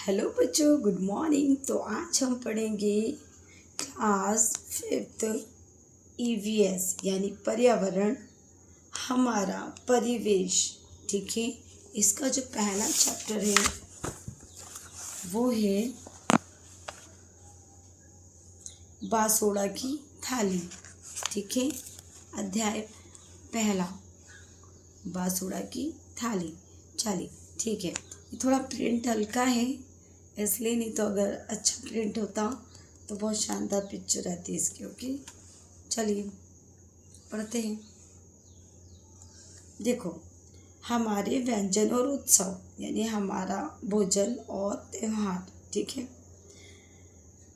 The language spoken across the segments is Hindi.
हेलो बच्चों, गुड मॉर्निंग। तो आज हम पढ़ेंगे क्लास 5th ईवीएस यानी पर्यावरण, हमारा परिवेश। ठीक है, इसका जो पहला चैप्टर है वो है बासोड़ा की थाली। ठीक है, अध्याय पहला बासोड़ा की थाली। चलिए ठीक है, ये थोड़ा प्रिंट हल्का है इसलिए, नहीं तो अगर अच्छा प्रिंट होता तो बहुत शानदार पिक्चर आती है इसकी। ओके, चलिए पढ़ते हैं। देखो, हमारे व्यंजन और उत्सव यानी हमारा भोजन और त्यौहार। ठीक है,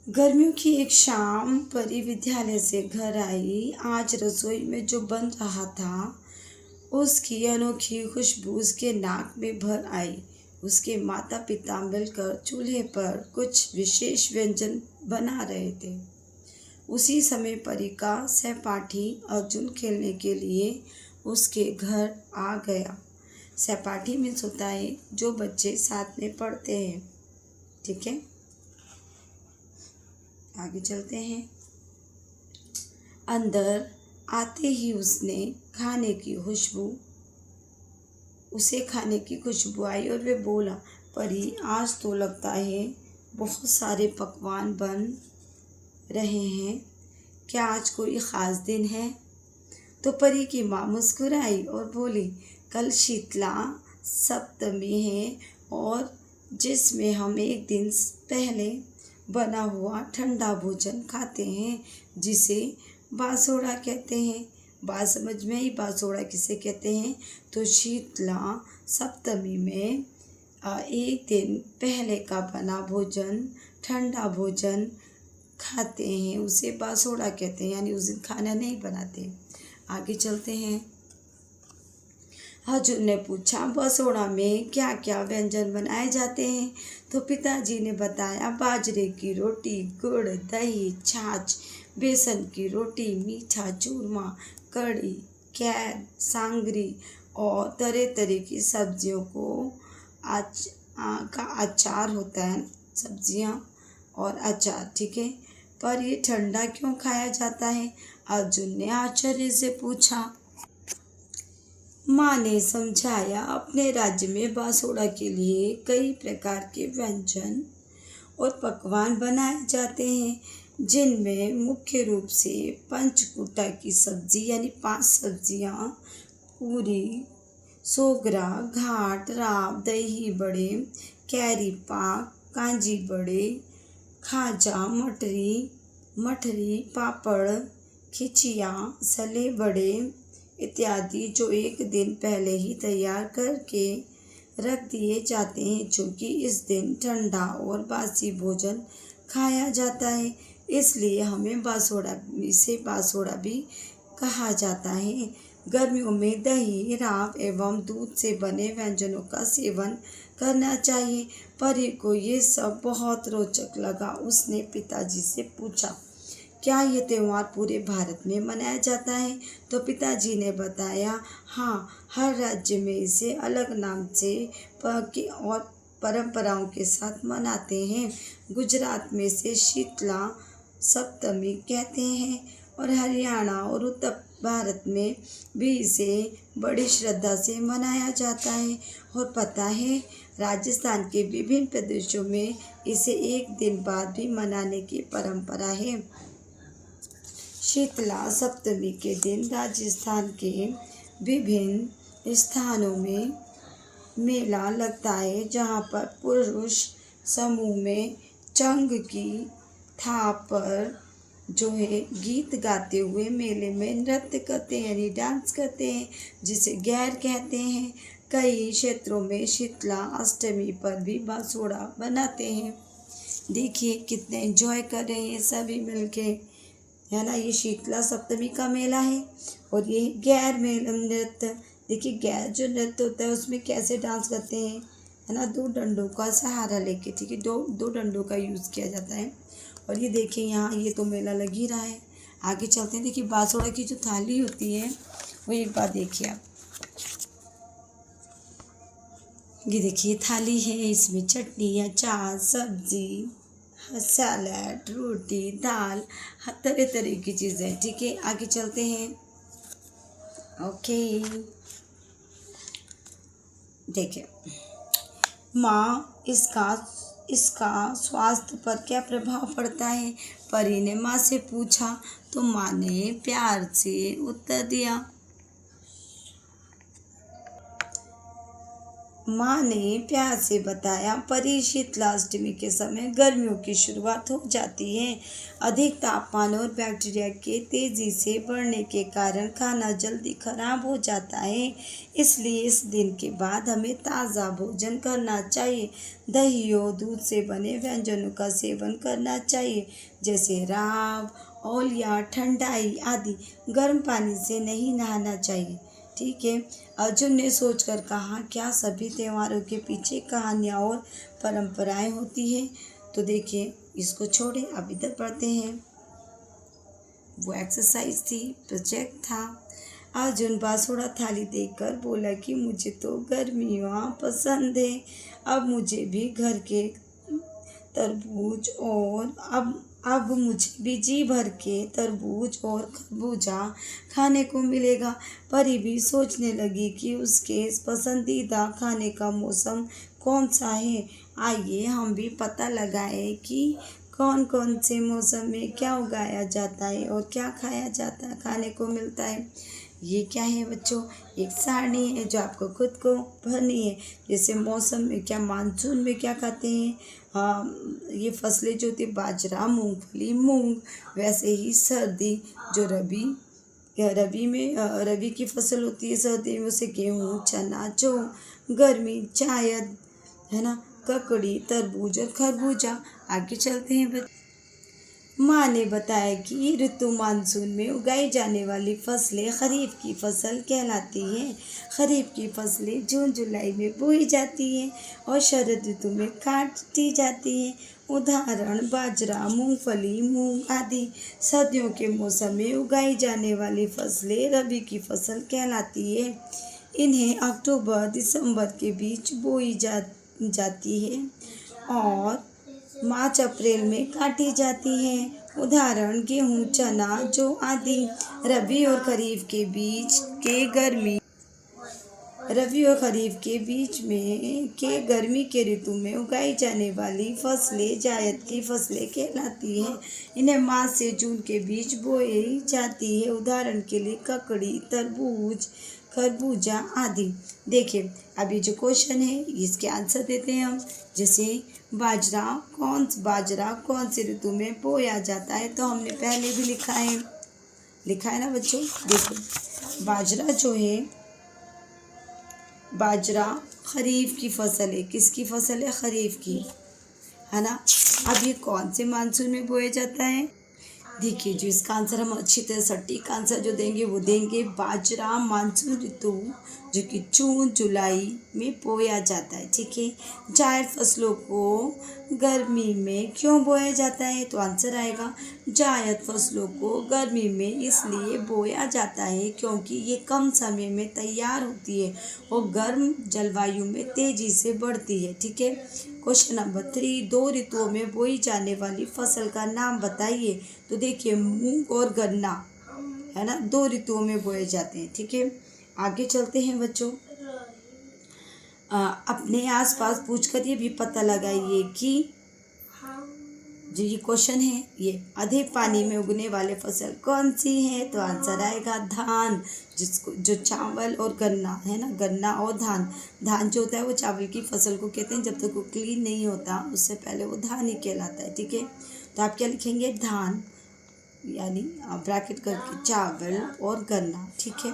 गर्मियों की एक शाम परी विद्यालय से घर आई। आज रसोई में जो बन रहा था उसकी अनोखी खुशबू उसके नाक में भर आई। उसके माता पिता मिलकर चूल्हे पर कुछ विशेष व्यंजन बना रहे थे। उसी समय परी का सहपाठी अर्जुन खेलने के लिए उसके घर आ गया। सहपाठी में होता है जो बच्चे साथ में पढ़ते हैं। ठीक है, आगे चलते हैं। अंदर आते ही उसे खाने की खुशबू आई और वे बोला, परी आज तो लगता है बहुत सारे पकवान बन रहे हैं, क्या आज कोई ख़ास दिन है? तो परी की माँ मुस्कुराई और बोली, कल शीतला सप्तमी है और जिसमें हम एक दिन पहले बना हुआ ठंडा भोजन खाते हैं जिसे बासोड़ा कहते हैं। बात समझ में आई, बासोड़ा किसे कहते हैं? तो शीतला सप्तमी में एक दिन पहले का बना भोजन, ठंडा भोजन खाते हैं उसे बासोड़ा कहते हैं, यानी उस दिन खाना नहीं बनाते। आगे चलते हैं। अर्जुन ने पूछा, बासोड़ा में क्या क्या व्यंजन बनाए जाते हैं? तो पिताजी ने बताया, बाजरे की रोटी, गुड़, दही, छाछ, बेसन की रोटी, मीठा चूरमा, कढ़ी, कैर, सांगरी और तरह तरह की सब्जियों का अचार होता है, सब्जियां और अचार। ठीक है, पर ये ठंडा क्यों खाया जाता है? अर्जुन ने आश्चर्य से पूछा। माँ ने समझाया, अपने राज्य में बासोड़ा के लिए कई प्रकार के व्यंजन और पकवान बनाए जाते हैं, जिनमें मुख्य रूप से पंचकूटा की सब्जी यानी 5 सब्जियां, पूरी, सोगरा, घाट, राब, दही बड़े, कैरी पाक, कांजी बड़े, खाजा, मठरी, पापड़, खिचिया, सले बड़े इत्यादि, जो एक दिन पहले ही तैयार करके रख दिए जाते हैं, क्योंकि इस दिन ठंडा और बासी भोजन खाया जाता है, इसलिए हमें बासोड़ा भी कहा जाता है। गर्मियों में दही, राब एवं दूध से बने व्यंजनों का सेवन करना चाहिए। परी को ये सब बहुत रोचक लगा। उसने पिताजी से पूछा, क्या ये त्यौहार पूरे भारत में मनाया जाता है? तो पिताजी ने बताया, हाँ, हर राज्य में इसे अलग नाम से और परंपराओं के साथ मनाते हैं। गुजरात में इसे शीतला सप्तमी कहते हैं और हरियाणा और उत्तर भारत में भी इसे बड़ी श्रद्धा से मनाया जाता है। और पता है, राजस्थान के विभिन्न प्रदेशों में इसे एक दिन बाद भी मनाने की परंपरा है। शीतला सप्तमी के दिन राजस्थान के विभिन्न स्थानों में मेला लगता है, जहाँ पर पुरुष समूह में चंग की थाप पर जो है गीत गाते हुए मेले में नृत्य करते हैं यानी डांस करते हैं, जिसे गैर कहते हैं। कई क्षेत्रों में शीतला अष्टमी पर भी बासोड़ा बनाते हैं। देखिए कितने एंजॉय कर रहे हैं सभी मिलके, है ना। ये शीतला सप्तमी का मेला है और ये गैर मेल नृत्य। देखिए गैर जो नृत्य होता है उसमें कैसे डांस करते हैं, है ना, 2 डंडों का सहारा लेके। ठीक है, दो डंडों का यूज़ किया जाता है। और ये देखिए यहाँ ये तो मेला लग ही रहा है। आगे चलते हैं। देखिए बासोड़ा की जो थाली होती है वो एक बार देखिए आप, ये देखिए थाली है, इसमें चटनी, अचार, सब्जी, सैलड, रोटी, दाल, हर तरह तरह की चीज़ें। ठीक है, आगे चलते हैं। ओके, देखिए माँ, इसका स्वास्थ्य पर क्या प्रभाव पड़ता है? परी ने माँ से पूछा तो माँ ने प्यार से उत्तर दिया। माँ ने प्यार से बताया, परी, शीतलाष्टमी के समय गर्मियों की शुरुआत हो जाती है। अधिक तापमान और बैक्टीरिया के तेजी से बढ़ने के कारण खाना जल्दी खराब हो जाता है। इसलिए इस दिन के बाद हमें ताज़ा भोजन करना चाहिए। दही और दूध से बने व्यंजनों का सेवन करना चाहिए, जैसे राब, औलिया, ठंडाई आदि। गर्म पानी से नहीं नहाना चाहिए। ठीक है, अर्जुन ने सोचकर कहा, क्या सभी त्योहारों के पीछे कहानियाँ और परंपराएं होती हैं? तो देखिए, इसको छोड़े, अब इधर पढ़ते हैं। वो एक्सरसाइज थी, प्रोजेक्ट था। अर्जुन बांसुड़ा थाली देखकर बोला कि मुझे तो गर्मियाँ पसंद है। अब मुझे भी घर के तरबूज और अब मुझे भी जी भर के तरबूज और खरबूजा खाने को मिलेगा। परी भी सोचने लगी कि उसके पसंदीदा खाने का मौसम कौन सा है। आइए हम भी पता लगाएं कि कौन कौन से मौसम में क्या उगाया जाता है और क्या खाया जाता है, खाने को मिलता है। ये क्या है बच्चों? एक सारणी है जो आपको खुद को भरनी है। जैसे मौसम में क्या, मानसून में क्या खाते हैं, ये फसलें जो होती, बाजरा, मूंगफली, मूंग। वैसे ही सर्दी, जो रबी में रबी की फसल होती है, सर्दी में उसे गेहूँ, चना, जौ। गर्मी, जायद, है ना, ककड़ी, तरबूज और खरबूजा। आगे चलते हैं। माँ ने बताया कि ऋतु मानसून में उगाई जाने वाली फसलें खरीफ की फसल कहलाती हैं। खरीफ की फसलें जून जुलाई में बोई जाती हैं और शरद ऋतु में काटी जाती हैं। उदाहरण बाजरा, मूंगफली, मूंग आदि। सर्दियों के मौसम में उगाई जाने वाली फसलें रबी की फसल कहलाती है। इन्हें अक्टूबर दिसंबर के बीच बोई जाती है और मार्च अप्रैल में काटी जाती हैं। उदाहरण गेहूँ, चना, जौ आदि। रबी और खरीफ के बीच में गर्मी के ऋतु में उगाई जाने वाली फसलें जायद की फसलें कहलाती हैं। इन्हें मार्च से जून के बीच बोई जाती है। उदाहरण के लिए ककड़ी, तरबूज, खरबूजा आदि। देखिए, अभी जो क्वेश्चन है इसके आंसर देते हैं हम। जैसे बाजरा कौन सी ऋतु में बोया जाता है? तो हमने पहले भी लिखा है ना बच्चों। देखो, बाजरा खरीफ की फसल है। किसकी फसल है? खरीफ की, है ना। अब ये कौन से मानसून में बोया जाता है? देखिए, जो इसका आंसर हम अच्छी तरह सटीक आंसर जो देंगे वो देंगे बाजरा मानसून ऋतु, जो कि जून जुलाई में बोया जाता है। ठीक है, जायद फसलों को गर्मी में क्यों बोया जाता है? तो आंसर आएगा, जायद फसलों को गर्मी में इसलिए बोया जाता है क्योंकि ये कम समय में तैयार होती है और गर्म जलवायु में तेजी से बढ़ती है। ठीक है, क्वेश्चन नंबर 3, 2 ऋतुओं में बोई जाने वाली फसल का नाम बताइए। तो देखिए, मूंग और गन्ना, है ना, 2 ऋतुओं में बोए जाते हैं। ठीक है, आगे चलते हैं बच्चों। अपने आसपास पूछकर ये भी पता लगाइए कि जो ये क्वेश्चन है, ये अधिक पानी में उगने वाले फसल कौन सी है? तो आंसर आएगा धान, जो चावल और गन्ना, है ना, गन्ना और धान जो होता है वो चावल की फसल को कहते हैं। जब तक वो क्लीन नहीं होता उससे पहले वो धान ही कहलाता है। ठीक है, तो आप क्या लिखेंगे? धान, यानी ब्रैकेट करके चावल और गन्ना। ठीक है,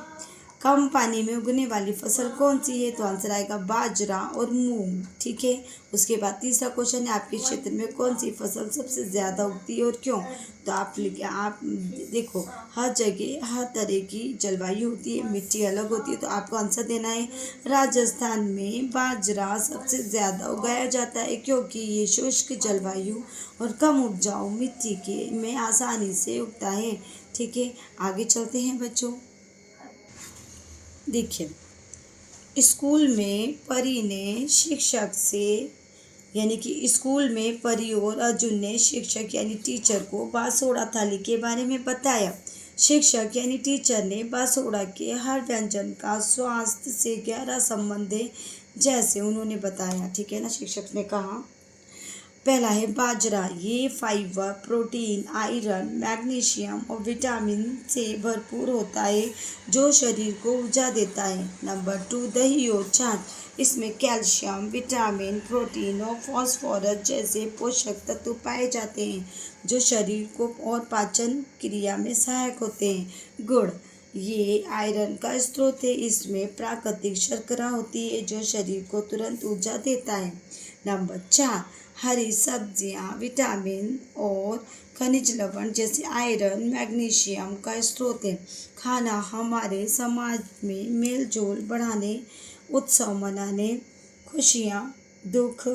कम पानी में उगने वाली फसल कौन सी है? तो आंसर आएगा बाजरा और मूंग। ठीक है, उसके बाद तीसरा क्वेश्चन है, आपके क्षेत्र में कौन सी फसल सबसे ज़्यादा उगती है और क्यों? तो आप देखो, हर जगह हर तरह की जलवायु होती है, मिट्टी अलग होती है, तो आपको आंसर देना है राजस्थान में बाजरा सबसे ज़्यादा उगाया जाता है क्योंकि ये शुष्क जलवायु और कम उपजाऊ मिट्टी में आसानी से उगता है। ठीक है, आगे चलते हैं बच्चों। देखिए, स्कूल में परी ने शिक्षक से यानी कि स्कूल में परी और अर्जुन ने शिक्षक यानी टीचर को बासोड़ा थाली के बारे में बताया। शिक्षक यानी टीचर ने बासोड़ा के हर व्यंजन का स्वास्थ्य से गहरा संबंध है, जैसे उन्होंने बताया। ठीक है ना। शिक्षक ने कहा, पहला है बाजरा, ये फाइबर, प्रोटीन, आयरन, मैग्नीशियम और विटामिन से भरपूर होता है जो शरीर को ऊर्जा देता है। नंबर 2, दही और छाछ, इसमें कैल्शियम, विटामिन, प्रोटीन और फास्फोरस जैसे पोषक तत्व पाए जाते हैं जो शरीर को और पाचन क्रिया में सहायक होते हैं। गुड़, ये आयरन का स्रोत है, इसमें प्राकृतिक शर्करा होती है जो शरीर को तुरंत ऊर्जा देता है। नंबर 4, हरी सब्जियां विटामिन और खनिज लवण जैसे आयरन, मैग्नीशियम का स्रोत है। खाना हमारे समाज में मेल जोल बढ़ाने, उत्सव मनाने, खुशियां, दुख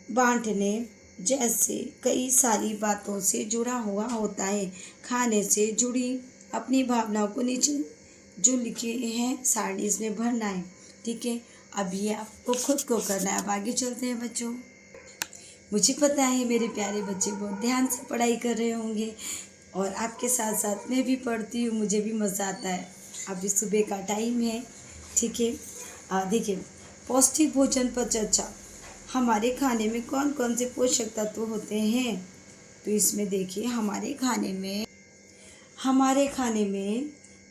बांटने जैसे कई सारी बातों से जुड़ा हुआ होता है। खाने से जुड़ी अपनी भावनाओं को नीचे जो लिखे हैं सारणी इसमें भरना है। ठीक है। अब ये आपको खुद को करना है। अब आगे चलते हैं बच्चों। मुझे पता है मेरे प्यारे बच्चे बहुत ध्यान से पढ़ाई कर रहे होंगे और आपके साथ साथ मैं भी पढ़ती हूँ, मुझे भी मज़ा आता है। अभी सुबह का टाइम है। ठीक है। देखिए, पौष्टिक भोजन पर चर्चा। हमारे खाने में कौन कौन से पोषक तत्व होते हैं? तो इसमें देखिए हमारे खाने में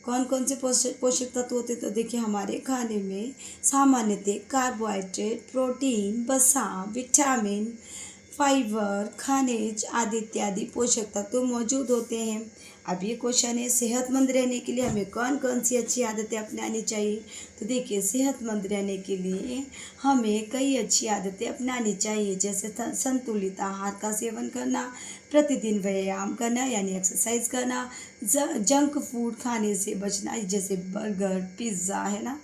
कौन कौन से पोषक तत्व होते हैं। तो देखिए हमारे खाने में सामान्यतः कार्बोहाइड्रेट, प्रोटीन, वसा, विटामिन, फाइबर, खनिज आदि इत्यादि पोषक तत्व मौजूद होते हैं। अब ये क्वेश्चन है, सेहतमंद रहने के लिए हमें कौन कौन सी अच्छी आदतें अपनानी चाहिए? तो देखिए सेहतमंद रहने के लिए हमें कई अच्छी आदतें अपनानी चाहिए, जैसे संतुलित आहार का सेवन करना, प्रतिदिन व्यायाम करना यानी एक्सरसाइज करना, जंक फूड खाने से बचना, जैसे बर्गर, पिज़्ज़ा है ना,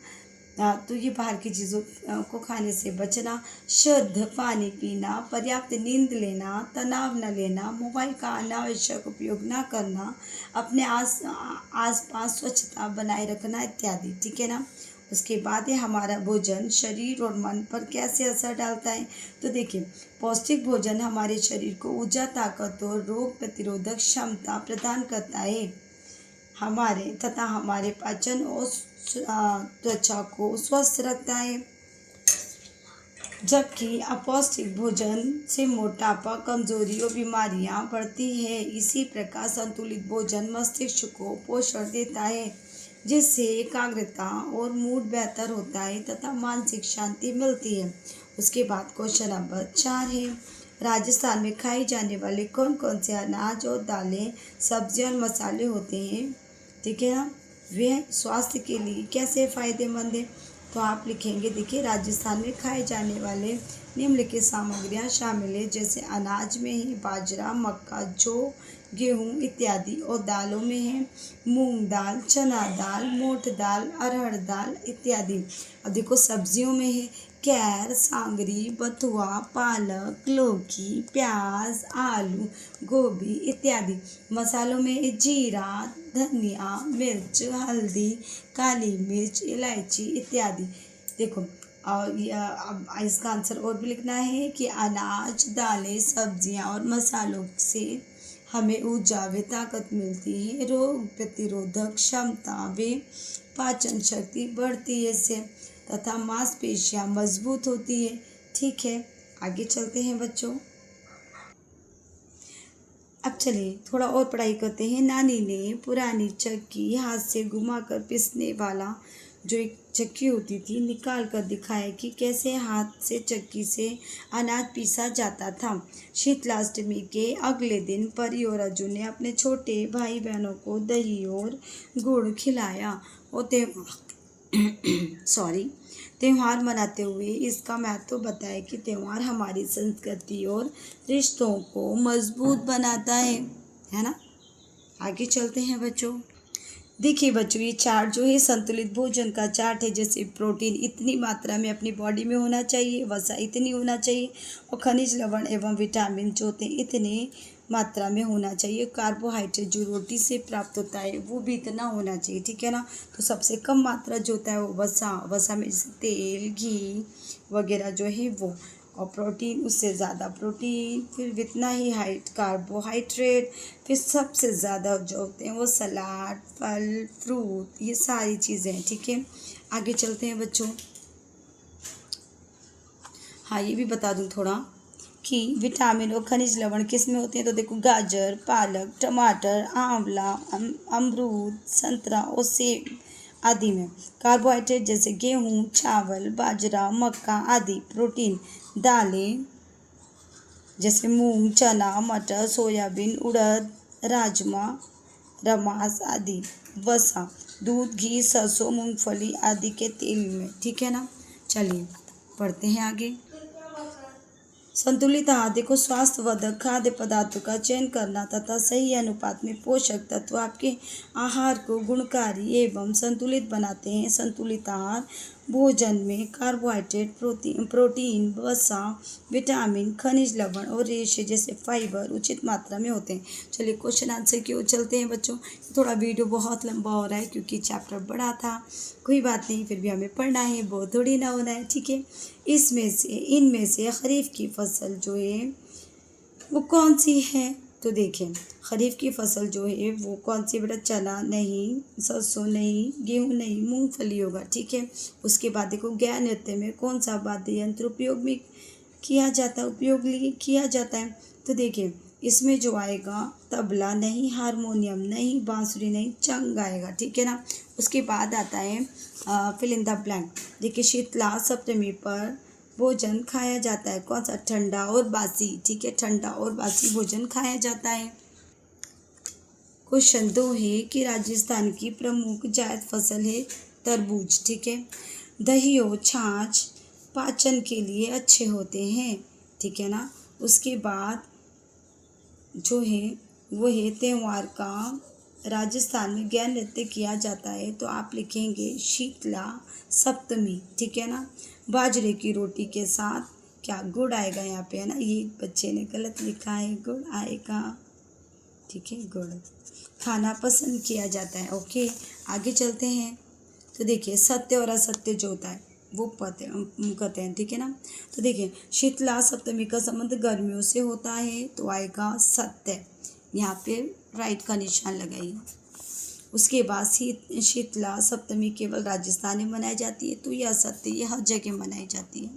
तो ये बाहर की चीज़ों को खाने से बचना, शुद्ध पानी पीना, पर्याप्त नींद लेना, तनाव न लेना, मोबाइल का अनावश्यक उपयोग न करना, अपने आसपास स्वच्छता बनाए रखना इत्यादि। ठीक है ना। उसके बाद है हमारा भोजन शरीर और मन पर कैसे असर डालता है। तो देखिए पौष्टिक भोजन हमारे शरीर को ऊर्जा, ताकत और रोग प्रतिरोधक क्षमता प्रदान करता है, हमारे पाचन और त्वचा को स्वस्थ रखता है, जबकि अपौष्टिक भोजन से मोटापा, कमजोरी और बीमारियां बढ़ती है। इसी प्रकार संतुलित भोजन मस्तिष्क को पोषण देता है, जिससे एकाग्रता और मूड बेहतर होता है तथा मानसिक शांति मिलती है। उसके बाद क्वेश्चन नंबर 4 है, राजस्थान में खाए जाने वाले कौन कौन से अनाज और दालें, सब्जियां और मसाले होते हैं? ठीक है ना। वे स्वास्थ्य के लिए कैसे फ़ायदेमंद है? तो आप लिखेंगे, देखिए राजस्थान में खाए जाने वाले निम्नलिखित सामग्रियां शामिल है, जैसे अनाज में है बाजरा, मक्का, जौ, गेहूँ इत्यादि, और दालों में है मूंग दाल, चना दाल, मोठ दाल, अरहर दाल इत्यादि। अब देखो सब्जियों में है कैर, सांगरी, बथुआ, पालक, लौकी, प्याज, आलू, गोभी इत्यादि। मसालों में जीरा, धनिया, मिर्च, हल्दी, काली मिर्च, इलायची इत्यादि। देखो और अब इसका आंसर और भी लिखना है कि अनाज, दालें, सब्जियां और मसालों से हमें ऊर्जा व ताकत मिलती है, रोग प्रतिरोधक क्षमता व पाचन शक्ति बढ़ती है इससे, तथा मांसपेशियां मजबूत होती है। ठीक है। आगे चलते हैं बच्चों। अब चलिए थोड़ा और पढ़ाई करते हैं। नानी ने पुरानी चक्की, हाथ से घुमाकर पीसने वाला जो एक चक्की होती थी, निकाल कर दिखाया कि कैसे हाथ से चक्की से अनाज पीसा जाता था। शीतलाष्टमी के अगले दिन परी और अर्जुन ने अपने छोटे भाई बहनों को दही और गुड़ खिलाया और त्यौहार मनाते हुए इसका महत्व बताया कि त्यौहार हमारी संस्कृति और रिश्तों को मजबूत बनाता है ना। आगे चलते हैं बच्चों। देखिए बच्चों, ये चार्ट जो है संतुलित भोजन का चार्ट है। जैसे प्रोटीन इतनी मात्रा में अपनी बॉडी में होना चाहिए, वसा इतनी होना चाहिए, और खनिज लवण एवं विटामिन जो होते हैं इतने मात्रा में होना चाहिए। कार्बोहाइड्रेट जो रोटी से प्राप्त होता है वो भी इतना होना चाहिए, ठीक है ना। तो सबसे कम मात्रा जो होता है वो वसा में जैसे तेल, घी वगैरह जो है वो, और प्रोटीन उससे ज़्यादा प्रोटीन, फिर इतना ही हाइट कार्बोहाइड्रेट, फिर सबसे ज़्यादा जो होते हैं वो सलाद, फल, फ्रूट, ये सारी चीज़ें हैं, ठीक है। आगे चलते हैं बच्चों। हाँ, ये भी बता दूँ थोड़ा कि विटामिन और खनिज लवण किस में होते हैं। तो देखो, गाजर, पालक, टमाटर, आंवला, अमरूद, संतरा और सेब आदि में। कार्बोहाइड्रेट जैसे गेहूँ, चावल, बाजरा, मक्का आदि। प्रोटीन दालें जैसे मूंग, चना, मटर, सोयाबीन, उड़द, राजमा, रमास आदि। वसा दूध, घी, सरसों, मूंगफली आदि के तेल में, ठीक है ना। चलिए पढ़ते हैं आगे। संतुलित आहार देखो, स्वास्थ्यवर्धक खाद्य पदार्थों का चयन करना तथा सही अनुपात में पोषक तत्व आपके आहार को गुणकारी एवं संतुलित बनाते हैं। संतुलित आहार भोजन में कार्बोहाइड्रेट, प्रोटीन, वसा, विटामिन, खनिज लवण और रेशे जैसे फाइबर उचित मात्रा में होते हैं। चलिए क्वेश्चन आंसर की ओर चलते हैं बच्चों। थोड़ा वीडियो बहुत लंबा हो रहा है क्योंकि चैप्टर बड़ा था, कोई बात नहीं, फिर भी हमें पढ़ना है, बहुत थोड़ी ना होना है, ठीक है। इनमें से खरीफ की फसल जो है वो कौन सी है। तो देखें, खरीफ की फसल जो है वो कौन सी बेटा, चना नहीं, सरसों नहीं, गेहूँ नहीं, मूंगफली होगा, ठीक है। उसके बाद देखो, गैर नृत्य में कौन सा वाद्य यंत्र उपयोग किया जाता है। तो देखिए, इसमें जो आएगा तबला नहीं, हारमोनियम नहीं, बांसुरी नहीं, चंग आएगा, ठीक है ना। उसके बाद आता है फिल इन द ब्लैंक। देखिए, शीतला सप्तमी पर भोजन खाया जाता है, कौन सा, ठंडा और बासी, ठीक है, ठंडा और बासी भोजन खाया जाता है। क्वेश्चन 2 है कि राजस्थान की प्रमुख जायद फसल है तरबूज, ठीक है। दही और छाछ पाचन के लिए अच्छे होते हैं, ठीक है ना। उसके बाद जो है वो है त्यौहार का राजस्थान में गैर नृत्य किया जाता है। तो आप लिखेंगे शीतला सप्तमी, ठीक है ना। बाजरे की रोटी के साथ क्या, गुड़ आएगा यहाँ पे, है ना। ये बच्चे ने गलत लिखा है, गुड़ आएगा, ठीक है, गुड़ खाना पसंद किया जाता है। ओके, आगे चलते हैं। तो देखिए, सत्य और असत्य जो होता है वो कहते हैं, ठीक है ना। तो देखिए, शीतला सप्तमी का संबंध गर्मियों से होता है, तो आएगा सत्य, यहाँ पे राइट का निशान लगाइए। उसके बाद शीतला सप्तमी केवल राजस्थान में मनाई जाती है, तो यह असत्य, ये हर जगह मनाई जाती है।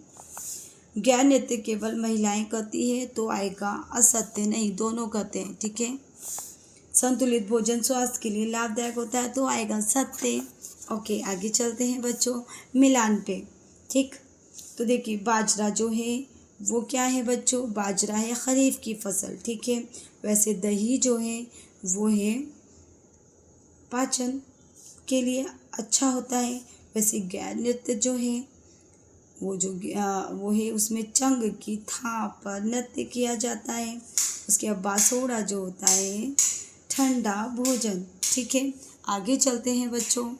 गैर नृत्य केवल महिलाएं करती है, तो आएगा असत्य, नहीं, दोनों करते हैं, ठीक है। संतुलित भोजन स्वास्थ्य के लिए लाभदायक होता है, तो आएगा सत्य। ओके, आगे चलते हैं बच्चों मिलान पे, ठीक। तो देखिए, बाजरा जो है वो क्या है बच्चों, बाजरा है खरीफ की फसल, ठीक है। वैसे दही जो है वो है पाचन के लिए अच्छा होता है। वैसे गैर नृत्य जो है वो है उसमें चंग की थाप पर नृत्य किया जाता है। उसके बाद बासोड़ा जो होता है ठंडा भोजन, ठीक है। आगे चलते हैं बच्चों,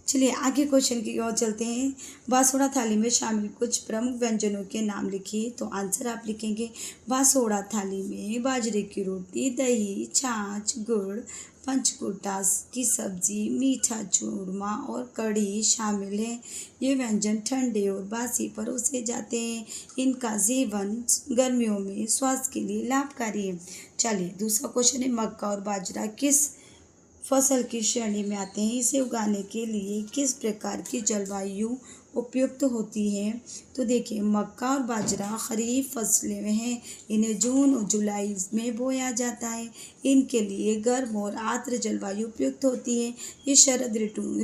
चलिए आगे क्वेश्चन की ओर चलते हैं। बासोड़ा थाली में शामिल कुछ प्रमुख व्यंजनों के नाम लिखिए। तो आंसर आप लिखेंगे, बासोड़ा थाली में बाजरे की रोटी, दही, छाछ, गुड़, पंचकुटा की सब्जी, मीठा चूरमा और कढ़ी शामिल है। ये व्यंजन ठंडे और बासी परोसे जाते हैं। इनका सेवन गर्मियों में स्वास्थ्य के लिए लाभकारी है। चलिए दूसरा क्वेश्चन है, मक्का और बाजरा किस फसल की श्रेणी में आते हैं। इसे उगाने के लिए किस प्रकार की जलवायु उपयुक्त होती है। तो देखिए, मक्का और बाजरा खरीफ फसलें हैं। इन्हें जून और जुलाई में बोया जाता है। इनके लिए गर्म और आर्द्र जलवायु उपयुक्त होती है। ये शरद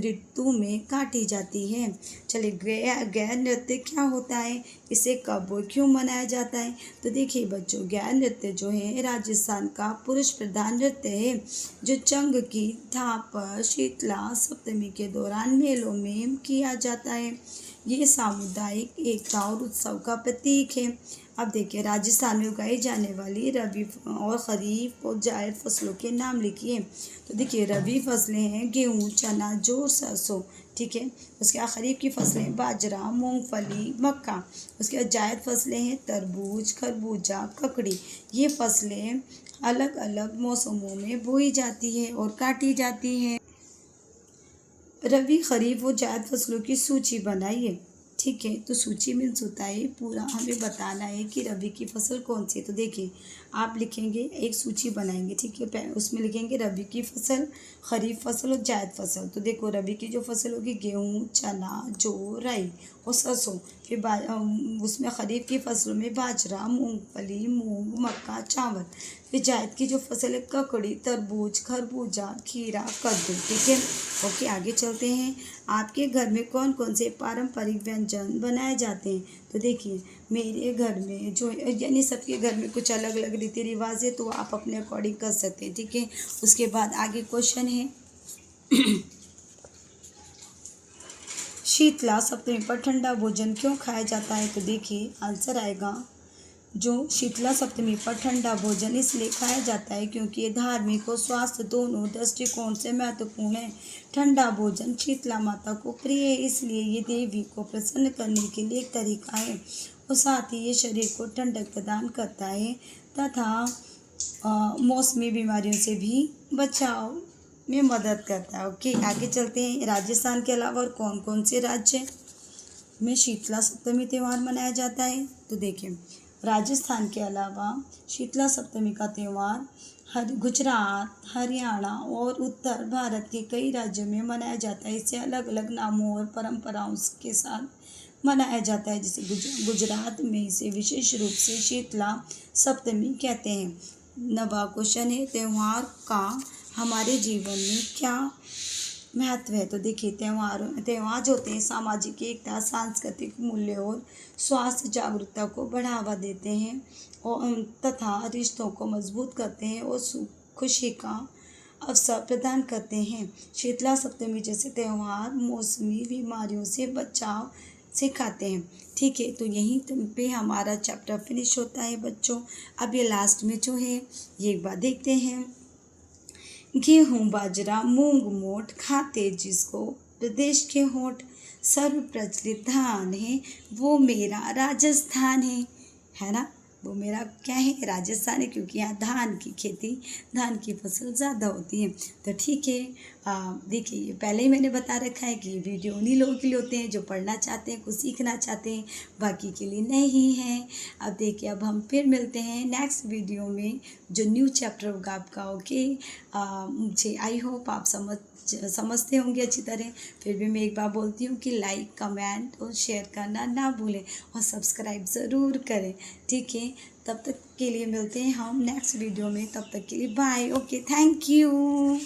ऋतु में काटी जाती है। चलिए, गैर नृत्य क्या होता है, इसे कब और क्यों मनाया जाता है। तो देखिए बच्चों, गैर नृत्य जो है राजस्थान का पुरुष प्रधान नृत्य है, जो चंग की थाप पर शीतला सप्तमी के दौरान मेलों में किया जाता है। ये सामुदायिक एकता और उत्सव का प्रतीक है। अब देखिए, राजस्थान में उगाई जाने वाली रबी और खरीफ और जायद फसलों के नाम लिखिए। तो देखिए, रबी फसलें हैं गेहूँ, चना, जौ, सरसों, ठीक है। उसके बाद खरीफ की फसलें बाजरा, मूंगफली, मक्का। उसके बाद जायद फसलें हैं तरबूज, खरबूजा, ककड़ी। ये फसलें अलग अलग मौसमों में बोई जाती है और काटी जाती हैं। रबी, खरीफ और जायद फसलों की सूची बनाइए, ठीक है। तो सूची मीन्स होता है पूरा हमें बताना है कि रबी की फसल कौन सी है। तो देखिए, आप लिखेंगे, एक सूची बनाएंगे, ठीक है। उसमें लिखेंगे रबी की फसल, खरीफ फसल और जायद फसल। तो देखो, रबी की जो फसल होगी गेहूँ, चना, जौ, राई और सरसों। फिर उसमें खरीफ की फसलों में बाजरा, मूंगफली, मूंग, मक्का, चावल। फिर जायद की जो फसल है ककड़ी, तरबूज, खरबूजा, खीरा, कद्दू, ठीक है। ओके, आगे चलते हैं। आपके घर में कौन कौन से पारंपरिक व्यंजन बनाए जाते हैं? तो देखिए, मेरे घर में जो यानी सबके घर में कुछ अलग अलग रीति रिवाज है, तो आप अपने अकॉर्डिंग कर सकते हैं, ठीक है। उसके बाद आगे क्वेश्चन है शीतला सप्तमी पर ठंडा भोजन क्यों खाया जाता है? तो देखिए, आंसर आएगा जो शीतला सप्तमी पर ठंडा भोजन इसलिए खाया जाता है क्योंकि ये धार्मिक और स्वास्थ्य दोनों दृष्टिकोण से महत्वपूर्ण है। ठंडा भोजन शीतला माता को प्रिय है, इसलिए ये देवी को प्रसन्न करने के लिए एक तरीका है और साथ ही ये शरीर को ठंडक प्रदान करता है तथा मौसमी बीमारियों से भी बचाव में मदद करता है। ओके, आगे चलते हैं। राजस्थान के अलावा और कौन कौन से राज्य में शीतला सप्तमी त्यौहार मनाया जाता है? तो देखिए, राजस्थान के अलावा शीतला सप्तमी का त्यौहार गुजरात, हरियाणा और उत्तर भारत के कई राज्यों में मनाया जाता है। इसे अलग अलग नामों और परंपराओं के साथ मनाया जाता है। जैसे गुजरात में इसे विशेष रूप से शीतला सप्तमी कहते हैं। नवा क्वेश्चन है, त्यौहार का हमारे जीवन में क्या महत्व है? तो देखिए, त्यौहार जो होते हैं सामाजिक एकता, सांस्कृतिक मूल्य और स्वास्थ्य जागरूकता को बढ़ावा देते हैं और तथा रिश्तों को मजबूत करते हैं और खुशी का अवसर प्रदान करते हैं। शीतला सप्तमी जैसे त्यौहार मौसमी बीमारियों से बचाव सिखाते हैं, ठीक है। तो यहीं पे हमारा चैप्टर फिनिश होता है बच्चों। अब ये लास्ट में जो है ये एक बार देखते हैं। गेहूँ, बाजरा, मूंग, मोठ खाते जिसको प्रदेश के होठ, सर्व प्रचलित धान है वो मेरा राजस्थान है ना। वो मेरा क्या है? राजस्थान है, क्योंकि यहाँ धान की खेती, धान की फसल ज़्यादा होती है। तो ठीक है, देखिए, पहले ही मैंने बता रखा है कि ये वीडियो उन्हीं लोगों के लिए होते हैं जो पढ़ना चाहते हैं, कुछ सीखना चाहते हैं, बाकी के लिए नहीं है। अब देखिए, अब हम फिर मिलते हैं नेक्स्ट वीडियो में जो न्यू चैप्टर होगा आपका। ओके, मुझे आई होप आप समझते होंगे अच्छी तरह। फिर भी मैं एक बार बोलती हूँ कि लाइक, कमेंट और शेयर करना ना भूलें और सब्सक्राइब ज़रूर करें, ठीक है। तब तक के लिए मिलते हैं हम नेक्स्ट वीडियो में। तब तक के लिए बाय। Okay, thank you.